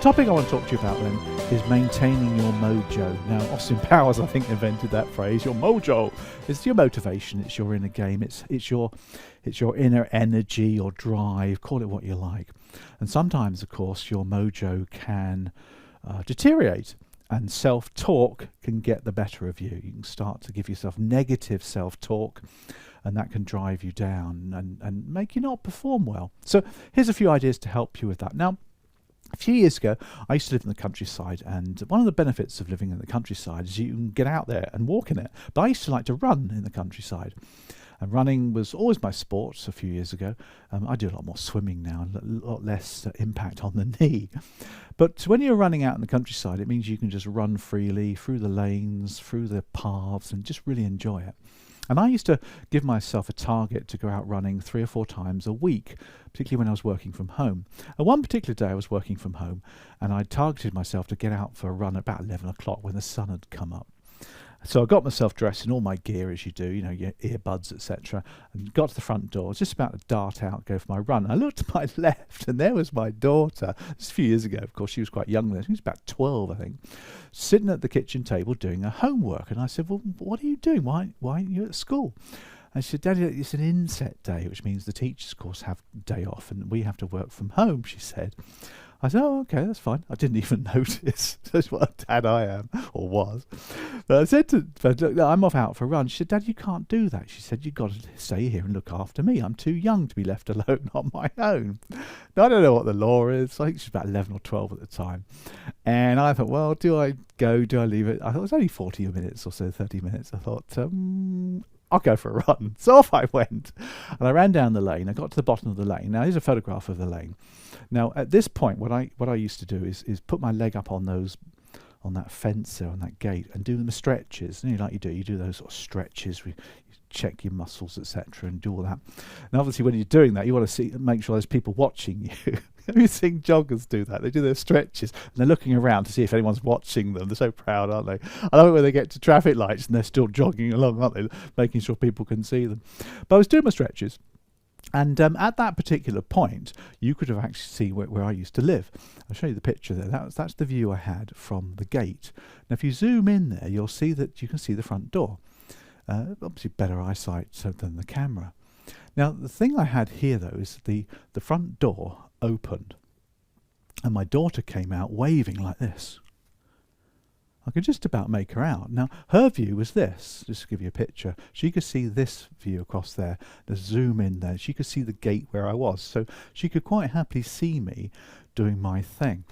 topic I want to talk to you about then is maintaining your mojo. Now, Austin Powers, I think, invented that phrase. Your mojo. It's your motivation. It's your inner game. It's your inner energy, your drive. Call it what you like. And sometimes, of course, your mojo can deteriorate, and self-talk can get the better of you. You can start to give yourself negative self-talk, and that can drive you down and make you not perform well. So here's a few ideas to help you with that. Now, a few years ago, I used to live in the countryside, and one of the benefits of living in the countryside is you can get out there and walk in it. But I used to like to run in the countryside, and running was always my sport a few years ago. I do a lot more swimming now, and a lot less impact on the knee. But when you're running out in the countryside, it means you can just run freely through the lanes, through the paths, and just really enjoy it. And I used to give myself a target to go out running 3 or 4 times a week, particularly when I was working from home. And one particular day I was working from home, and I targeted myself to get out for a run at about 11 o'clock when the sun had come up. So I got myself dressed in all my gear, as you do, you know, your earbuds, etc., and got to the front door. I was just about to dart out, go for my run. I looked to my left, and there was my daughter. This was a few years ago, of course. She was quite young then. She was about 12, I think, sitting at the kitchen table doing her homework. And I said, well, what are you doing? Why aren't you at school? And she said, Daddy, it's an inset day, which means the teachers, of course, have day off, and we have to work from home, she said. I said, oh, okay, that's fine. I didn't even notice. That's what a dad I am, or was. But I said to her, look, I'm off out for a run. She said, Dad, you can't do that. She said, you've got to stay here and look after me. I'm too young to be left alone on my own. Now, I don't know what the law is. I think she's about 11 or 12 at the time. And I thought, well, do I go? Do I leave it? I thought it was only 40 minutes or so, 30 minutes. I thought, I'll go for a run. So off I went, and I ran down the lane. I got to the bottom of the lane. Now, here's a photograph of the lane. Now, at this point, what I used to do is put my leg up on that fence there, on that gate, and do the stretches. You know, like you do those sort of stretches. You check your muscles, etc., and do all that. And obviously, when you're doing that, you want to make sure there's people watching you. Have you seen joggers do that? They do their stretches, and they're looking around to see if anyone's watching them. They're so proud, aren't they? I love it when they get to traffic lights and they're still jogging along, aren't they? Making sure people can see them. But I was doing my stretches. And at that particular point, you could have actually seen where I used to live. I'll show you the picture there. That's the view I had from the gate. Now, if you zoom in there, you'll see that you can see the front door. Obviously, better eyesight than the camera. Now, the thing I had here, though, is the front door opened, and my daughter came out waving like this. I could just about make her out. Now, her view was this, just to give you a picture. She could see this view across there. Let's zoom in there. She could see the gate where I was. So she could quite happily see me doing my thing.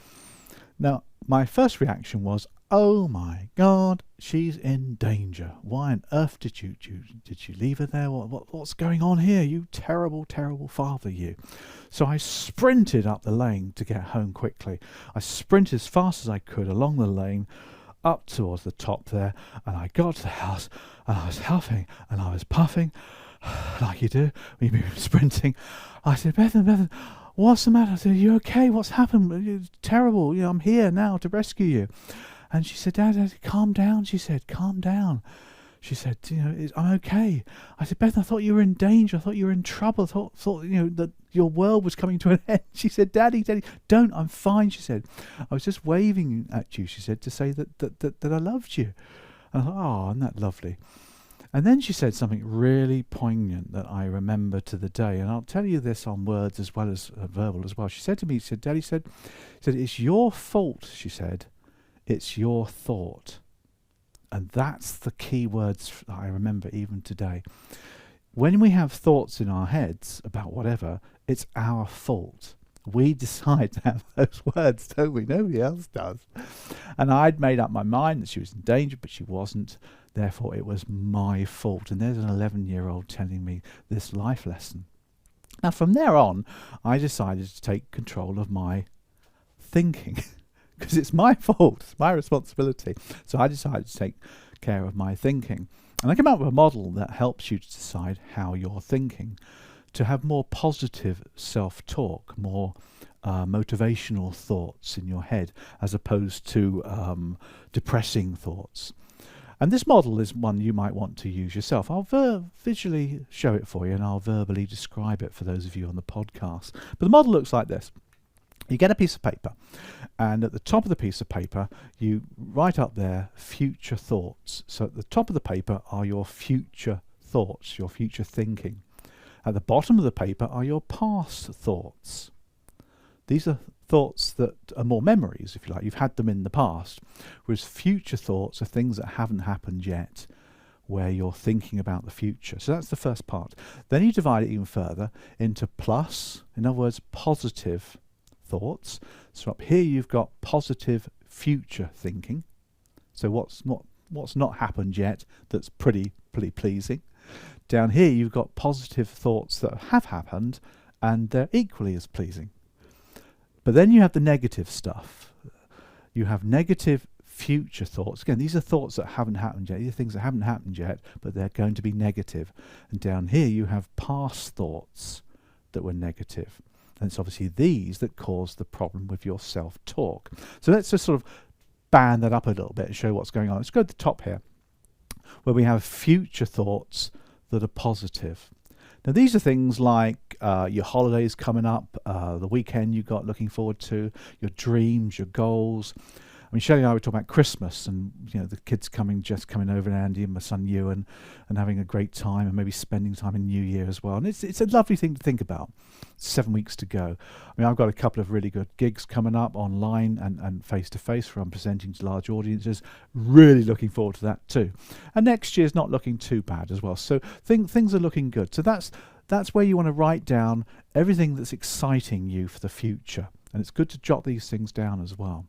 Now, my first reaction was, oh my God, she's in danger. Why on earth did you leave her there? What's going on here? You terrible, terrible father, you. So I sprinted up the lane to get home quickly. I sprinted as fast as I could along the lane, up towards the top there, and I got to the house, and I was huffing and I was puffing like you do when you're sprinting. I said, Bethan, what's the matter? I said, are you okay? What's happened? It's terrible. You know, I'm here now to rescue you. And she said, Dad, calm down. She said, calm down. She said, you know, I'm okay. I said, Beth, I thought you were in danger. I thought you were in trouble. I thought you know, that your world was coming to an end. She said, Daddy, don't. I'm fine. She said, I was just waving at you, she said, to say that I loved you. And I thought, oh, isn't that lovely? And then she said something really poignant that I remember to the day. And I'll tell you this on words as well as verbal as well. She said to me, Daddy said, it's your fault, she said. It's your thought. And that's the key words that I remember even today. When we have thoughts in our heads about whatever, it's our fault. We decide to have those words, don't we? Nobody else does. And I'd made up my mind that she was in danger, but she wasn't. Therefore, it was my fault. And there's an 11-year-old telling me this life lesson. Now, from there on, I decided to take control of my thinking. Because it's my fault, it's my responsibility. So I decided to take care of my thinking. And I came up with a model that helps you to decide how you're thinking, to have more positive self-talk, more motivational thoughts in your head, as opposed to depressing thoughts. And this model is one you might want to use yourself. I'll visually show it for you, and I'll verbally describe it for those of you on the podcast. But the model looks like this. You get a piece of paper, and at the top of the piece of paper, you write up there future thoughts. So at the top of the paper are your future thoughts, your future thinking. At the bottom of the paper are your past thoughts. These are thoughts that are more memories, if you like. You've had them in the past, whereas future thoughts are things that haven't happened yet, where you're thinking about the future. So that's the first part. Then you divide it even further into plus, in other words, positive thoughts. So up here you've got positive future thinking. So what's not happened yet that's pretty pleasing. Down here you've got positive thoughts that have happened and they're equally as pleasing. But then you have the negative stuff. You have negative future thoughts. Again, these are thoughts that haven't happened yet. These are things that haven't happened yet, but they're going to be negative. And down here you have past thoughts that were negative. And it's obviously these that cause the problem with your self-talk. So let's just sort of band that up a little bit and show what's going on. Let's go to the top here, where we have future thoughts that are positive. Now these are things like your holidays coming up, the weekend you got looking forward to, your dreams, your goals. I mean, Shelley and I were talking about Christmas and, you know, the kids just coming over, and Andy and my son Ewan, and having a great time and maybe spending time in New Year as well. And it's a lovely thing to think about. 7 weeks to go. I mean, I've got a couple of really good gigs coming up online and face-to-face where I'm presenting to large audiences. Really looking forward to that too. And next year's not looking too bad as well. So things are looking good. So that's where you want to write down everything that's exciting you for the future. And it's good to jot these things down as well.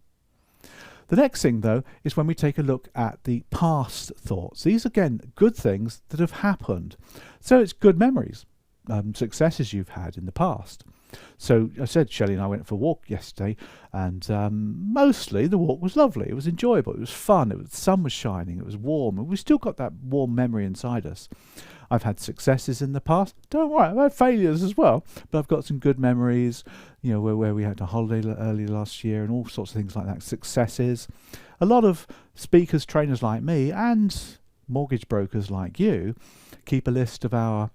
The next thing, though, is when we take a look at the past thoughts. These, again, good things that have happened. So it's good memories, successes you've had in the past. So I said Shelley and I went for a walk yesterday, and mostly the walk was lovely. It was enjoyable. It was fun. The sun was shining. It was warm. And we still got that warm memory inside us. I've had successes in the past. Don't worry, I've had failures as well. But I've got some good memories, you know, where we had a holiday early last year and all sorts of things like that. Successes. A lot of speakers, trainers like me and mortgage brokers like you keep a list of our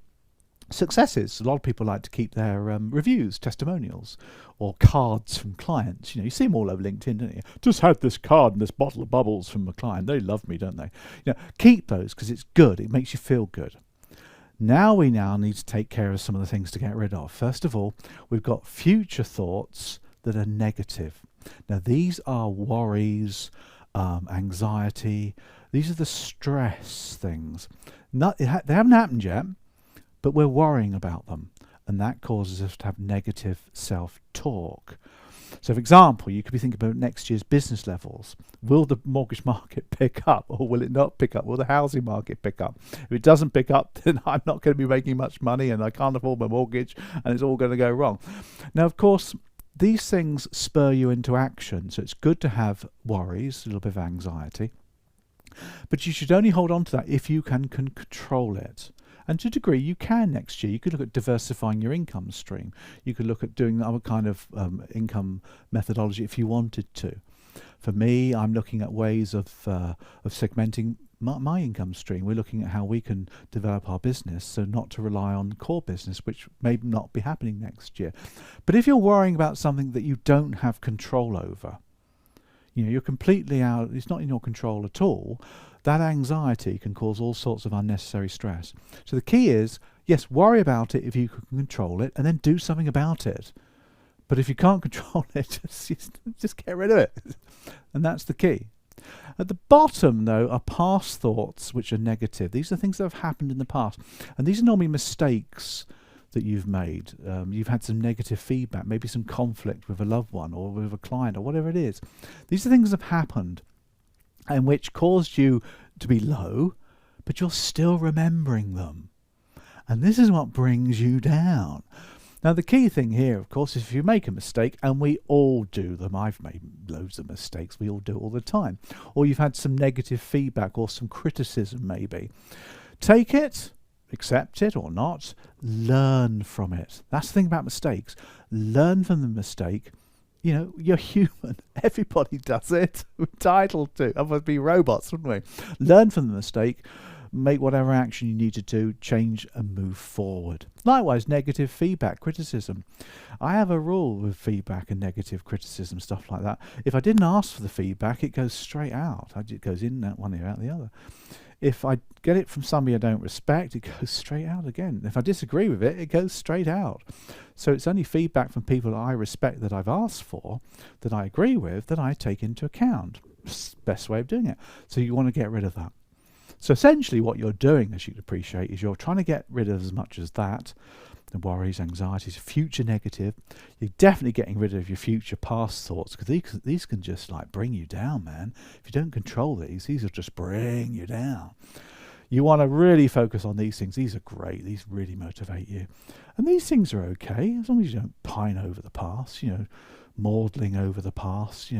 successes. A lot of people like to keep their reviews, testimonials, or cards from clients. You know, you see them all over LinkedIn, don't you? Just had this card and this bottle of bubbles from a client. They love me, don't they? You know, keep those because it's good. It makes you feel good. We now need to take care of some of the things to get rid of. First of all, we've got future thoughts that are negative. Now, these are worries, anxiety. These are the stress things. They haven't happened yet, but we're worrying about them. And that causes us to have negative self-talk. So, for example, you could be thinking about next year's business levels. Will the mortgage market pick up, or will it not pick up? Will the housing market pick up? If it doesn't pick up, then I'm not going to be making much money and I can't afford my mortgage and it's all going to go wrong. Now, of course, these things spur you into action. So it's good to have worries, a little bit of anxiety. But you should only hold on to that if you can control it. And to a degree, you can next year. You could look at diversifying your income stream. You could look at doing other kind of income methodology if you wanted to. For me, I'm looking at ways of segmenting my income stream. We're looking at how we can develop our business, so not to rely on core business, which may not be happening next year. But if you're worrying about something that you don't have control over, you know, you're completely out, it's not in your control at all, that anxiety can cause all sorts of unnecessary stress. So the key is, yes, worry about it if you can control it, and then do something about it. But if you can't control it, just get rid of it. And that's the key. At the bottom, though, are past thoughts which are negative. These are things that have happened in the past. And these are normally mistakes that you've made. You've had some negative feedback, maybe some conflict with a loved one or with a client or whatever it is. These are things that have happened and which caused you to be low, but you're still remembering them. And this is what brings you down. Now, the key thing here, of course, is if you make a mistake, and we all do them. I've made loads of mistakes. We all do it all the time. Or you've had some negative feedback or some criticism, maybe. Take it, accept it or not, learn from it. That's the thing about mistakes. Learn from the mistake. You know, you're human. Everybody does it. We're entitled to. Otherwise, we'd be robots, wouldn't we? Learn from the mistake. make whatever action you need to do, change and move forward. Likewise, negative feedback, criticism. I have a rule with feedback and negative criticism, stuff like that. If I didn't ask for the feedback, it goes straight out. It goes in that one ear, out the other. If I get it from somebody I don't respect, it goes straight out again. If I disagree with it, it goes straight out. So it's only feedback from people that I respect, that I've asked for, that I agree with, that I take into account. Best way of doing it. So you want to get rid of that. So essentially what you're doing, as you can appreciate, is you're trying to get rid of as much as that, the worries, anxieties, future negative. You're definitely getting rid of your future past thoughts, because these can just like bring you down, man. If you don't control these will just bring you down. You want to really focus on these things. These are great. These really motivate you. And these things are okay, as long as you don't pine over the past, maudling over the past.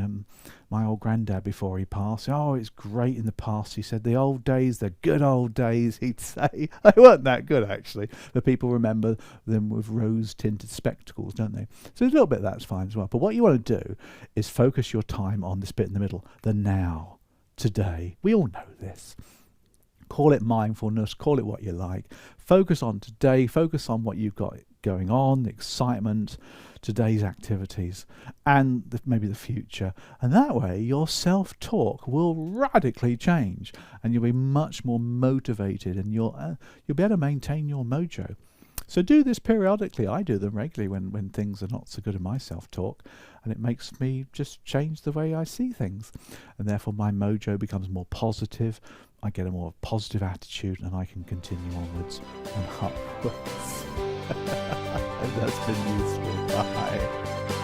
My old granddad, before he passed, it's great in the past. He said, the old days, the good old days, he'd say. They weren't that good, actually. But people remember them with rose-tinted spectacles, don't they? So a little bit of that's fine as well. But what you want to do is focus your time on this bit in the middle, the now, today. We all know this. Call it mindfulness, call it what you like. Focus on today, focus on what you've got going on, the excitement, today's activities, and maybe the future. And that way your self-talk will radically change, and you'll be much more motivated, and you'll be able to maintain your mojo. So do this periodically. I do them regularly when things are not so good in my self-talk, and it makes me just change the way I see things, and therefore my mojo becomes more positive. I get a more positive attitude, and I can continue onwards and upwards. That's been useful. Bye.